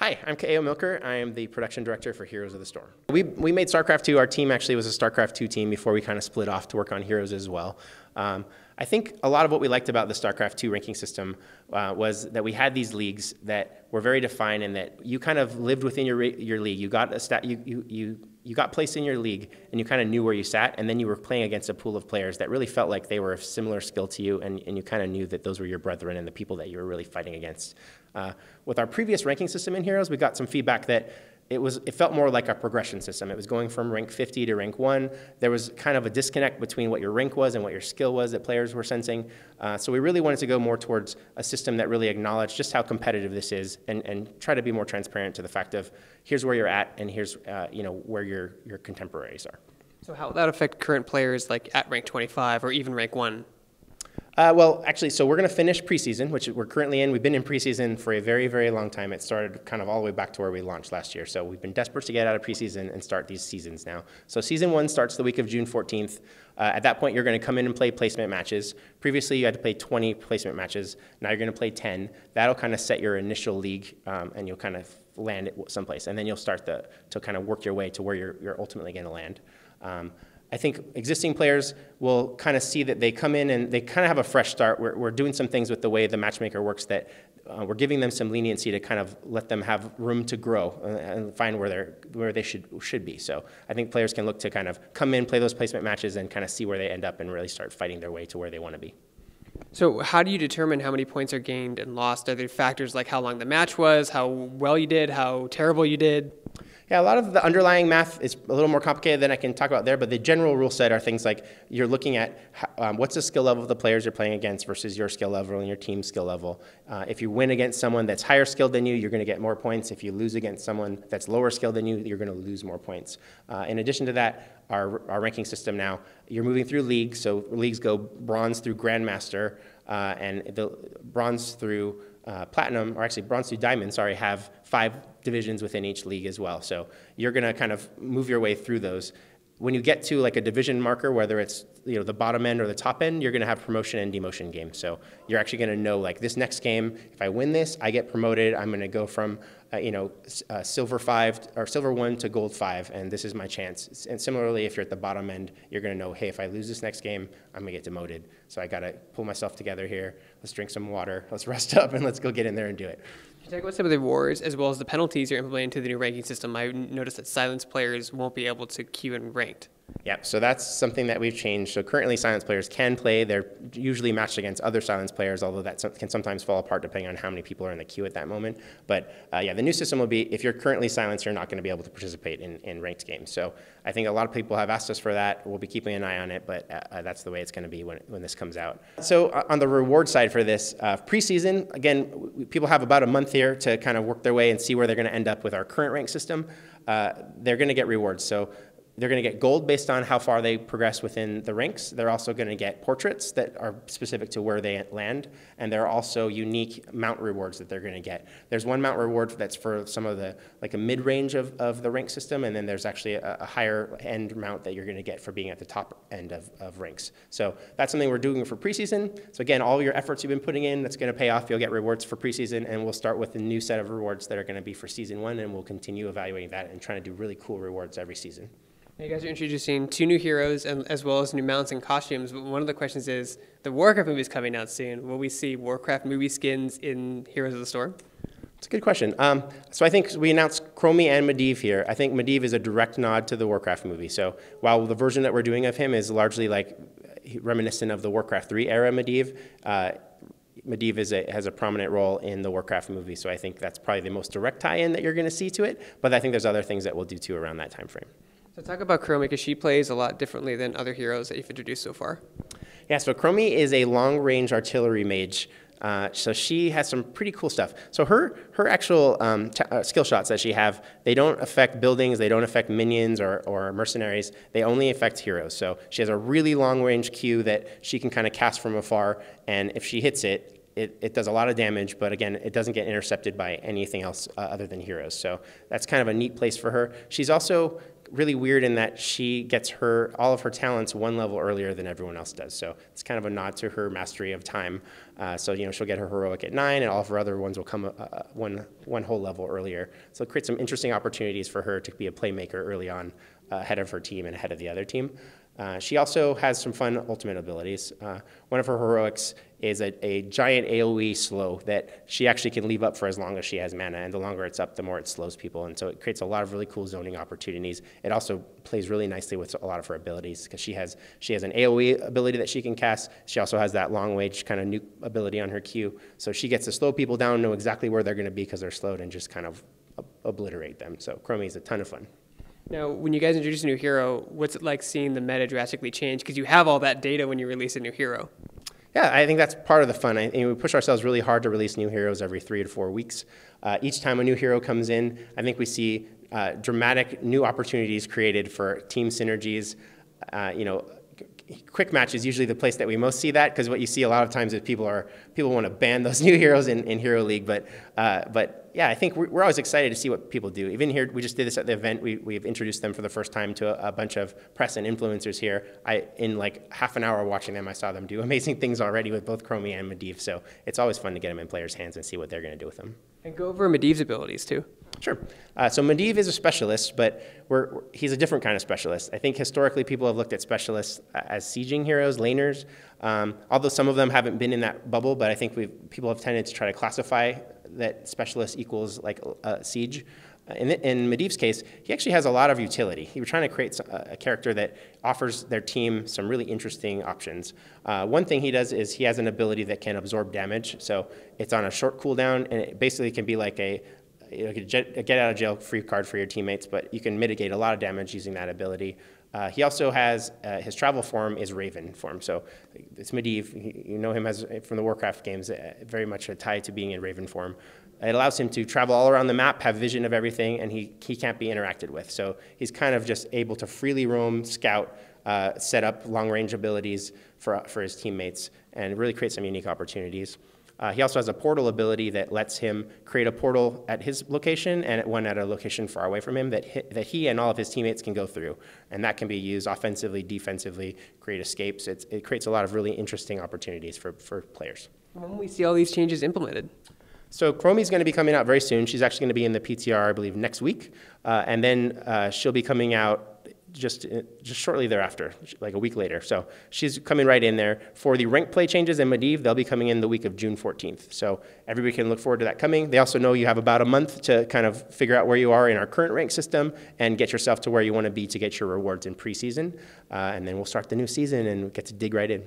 Hi, I'm Kaeo Milker. I am the production director for Heroes of the Storm. We made StarCraft 2. Our team actually was a StarCraft 2 team before we kind of split off to work on Heroes as well. I think a lot of what we liked about the StarCraft 2 ranking system was that we had these leagues that were very defined and that you kind of lived within your league. You got you got placed in your league and you kind of knew where you sat, and then you were playing against a pool of players that really felt like they were of similar skill to you, and you kind of knew that those were your brethren and the people that you were really fighting against. With our previous ranking system in Heroes, we got some feedback that it felt more like a progression system. It was going from rank 50 to rank 1. There was kind of a disconnect between what your rank was and what your skill was that players were sensing. So we really wanted to go more towards a system that really acknowledged just how competitive this is, and try to be more transparent to the fact of here's where you're at and here's where your contemporaries are. So how will that affect current players like at rank 25 or even rank 1? Well, actually, so we're going to finish preseason, which we're currently in. We've been in preseason for a very, very long time. It started kind of all the way back to where we launched last year. So we've been desperate to get out of preseason and start these seasons now. So season 1 starts the week of June 14th. At that point, you're going to come in and play placement matches. Previously, you had to play 20 placement matches. Now you're going to play 10. That'll kind of set your initial league, and you'll kind of land it someplace. And then you'll start to kind of work your way to where you're ultimately going to land. I think existing players will kind of see that they come in and they kind of have a fresh start. We're doing some things with the way the matchmaker works that we're giving them some leniency to kind of let them have room to grow and find where they should be. So I think players can look to kind of come in, play those placement matches, and kind of see where they end up and really start fighting their way to where they want to be. So how do you determine how many points are gained and lost? Are there factors like how long the match was, how well you did, how terrible you did? Yeah, a lot of the underlying math is a little more complicated than I can talk about there, but the general rule set are things like you're looking at what's the skill level of the players you're playing against versus your skill level and your team's skill level. If you win against someone that's higher skilled than you, you're going to get more points. If you lose against someone that's lower skilled than you, you're going to lose more points. In addition to that, our ranking system now, you're moving through leagues, so leagues go bronze through grandmaster, and the bronze through platinum, or actually bronze through diamond, sorry, have 5 divisions within each league as well. So you're going to kind of move your way through those. When you get to like a division marker, whether it's the bottom end or the top end, you're going to have promotion and demotion games. So you're actually going to know, like, this next game, if I win this, I get promoted. I'm going to go from silver 5 or silver 1 to gold 5, and this is my chance. And similarly, if you're at the bottom end, you're going to know, hey, if I lose this next game, I'm going to get demoted. So I got to pull myself together here. Let's drink some water. Let's rest up, and let's go get in there and do it. Can you talk about some of the rewards as well as the penalties you're implementing to the new ranking system? I noticed that silenced players won't be able to queue in ranked. Yeah, so that's something that we've changed. So currently silenced players can play. They're usually matched against other silenced players, although that can sometimes fall apart depending on how many people are in the queue at that moment. But yeah, the new system will be, if you're currently silenced, you're not going to be able to participate in ranked games. So I think a lot of people have asked us for that. We'll be keeping an eye on it, but that's the way it's going to be when this comes out. So on the reward side for this, preseason, again, people have about a month here to kind of work their way and see where they're going to end up with our current rank system. They're going to get rewards. So they're going to get gold based on how far they progress within the ranks. They're also going to get portraits that are specific to where they land, and there are also unique mount rewards that they're going to get. There's one mount reward that's for some of the, like a mid-range of the rank system, and then there's actually a higher end mount that you're going to get for being at the top end of ranks. So that's something we're doing for preseason. So again, all your efforts you've been putting in, that's going to pay off. You'll get rewards for preseason, and we'll start with a new set of rewards that are going to be for season 1, and we'll continue evaluating that and trying to do really cool rewards every season. You guys are introducing 2 new heroes as well as new mounts and costumes. One of the questions is, the Warcraft movie is coming out soon. Will we see Warcraft movie skins in Heroes of the Storm? It's a good question. So I think we announced Chromie and Medivh here. I think Medivh is a direct nod to the Warcraft movie. So while the version that we're doing of him is largely like reminiscent of the Warcraft 3 era Medivh, Medivh has a prominent role in the Warcraft movie. So I think that's probably the most direct tie-in that you're going to see to it. But I think there's other things that we'll do too around that time frame. So talk about Chromie, because she plays a lot differently than other heroes that you've introduced so far. Yeah, so Chromie is a long-range artillery mage. So she has some pretty cool stuff. So her actual skill shots that she have, they don't affect buildings, they don't affect minions or mercenaries, they only affect heroes. So she has a really long-range Q that she can kind of cast from afar, and if she hits it, it does a lot of damage, but again, it doesn't get intercepted by anything else other than heroes. So that's kind of a neat place for her. She's also really weird in that she gets all of her talents one level earlier than everyone else does. So it's kind of a nod to her mastery of time. So she'll get her heroic at 9, and all of her other ones will come one whole level earlier. So it creates some interesting opportunities for her to be a playmaker early on, ahead of her team and ahead of the other team. She also has some fun ultimate abilities. One of her heroics is a giant AoE slow that she actually can leave up for as long as she has mana, and the longer it's up, the more it slows people, and so it creates a lot of really cool zoning opportunities. It also plays really nicely with a lot of her abilities, because she has an AoE ability that she can cast. She also has that long range kind of nuke ability on her Q, so she gets to slow people down, know exactly where they're going to be because they're slowed, and just kind of obliterate them. So Chromie is a ton of fun. Now, when you guys introduce a new hero, what's it like seeing the meta drastically change? Because you have all that data when you release a new hero. Yeah, I think that's part of the fun. We push ourselves really hard to release new heroes every 3 to 4 weeks. Each time a new hero comes in, I think we see dramatic new opportunities created for team synergies. Quick match is usually the place that we most see that, because what you see a lot of times is people want to ban those new heroes in Hero League. But yeah, I think we're always excited to see what people do. Even here, we just did this at the event. We've introduced them for the first time to a bunch of press and influencers here. In like half an hour watching them, I saw them do amazing things already with both Chromie and Medivh. So it's always fun to get them in players' hands and see what they're going to do with them. And go over Medivh's abilities too. Sure. So Medivh is a specialist, but he's a different kind of specialist. I think historically people have looked at specialists as sieging heroes, laners, although some of them haven't been in that bubble, but I think people have tended to try to classify that specialist equals like siege. In Medivh's case, he actually has a lot of utility. He was trying to create a character that offers their team some really interesting options. One thing he does is he has an ability that can absorb damage. So it's on a short cooldown, and it basically can be like a get out of jail free card for your teammates, but you can mitigate a lot of damage using that ability. He also has, his travel form is Raven form, so it's Medivh. You know him from the Warcraft games, very much a tie to being in Raven form. It allows him to travel all around the map, have vision of everything, and he can't be interacted with. So he's kind of just able to freely roam, scout, set up long-range abilities for his teammates, and really create some unique opportunities. He also has a portal ability that lets him create a portal at his location and one at a location far away from him that he and all of his teammates can go through. And that can be used offensively, defensively, create escapes. It creates a lot of really interesting opportunities for players. When will we see all these changes implemented? So Chromie's going to be coming out very soon. She's actually going to be in the PTR, I believe, next week. And then she'll be coming out just shortly thereafter, like a week later. So she's coming right in there. For the rank play changes in Medivh, they'll be coming in the week of June 14th. So everybody can look forward to that coming. They also know you have about a month to kind of figure out where you are in our current rank system and get yourself to where you want to be to get your rewards in preseason. And then we'll start the new season and get to dig right in.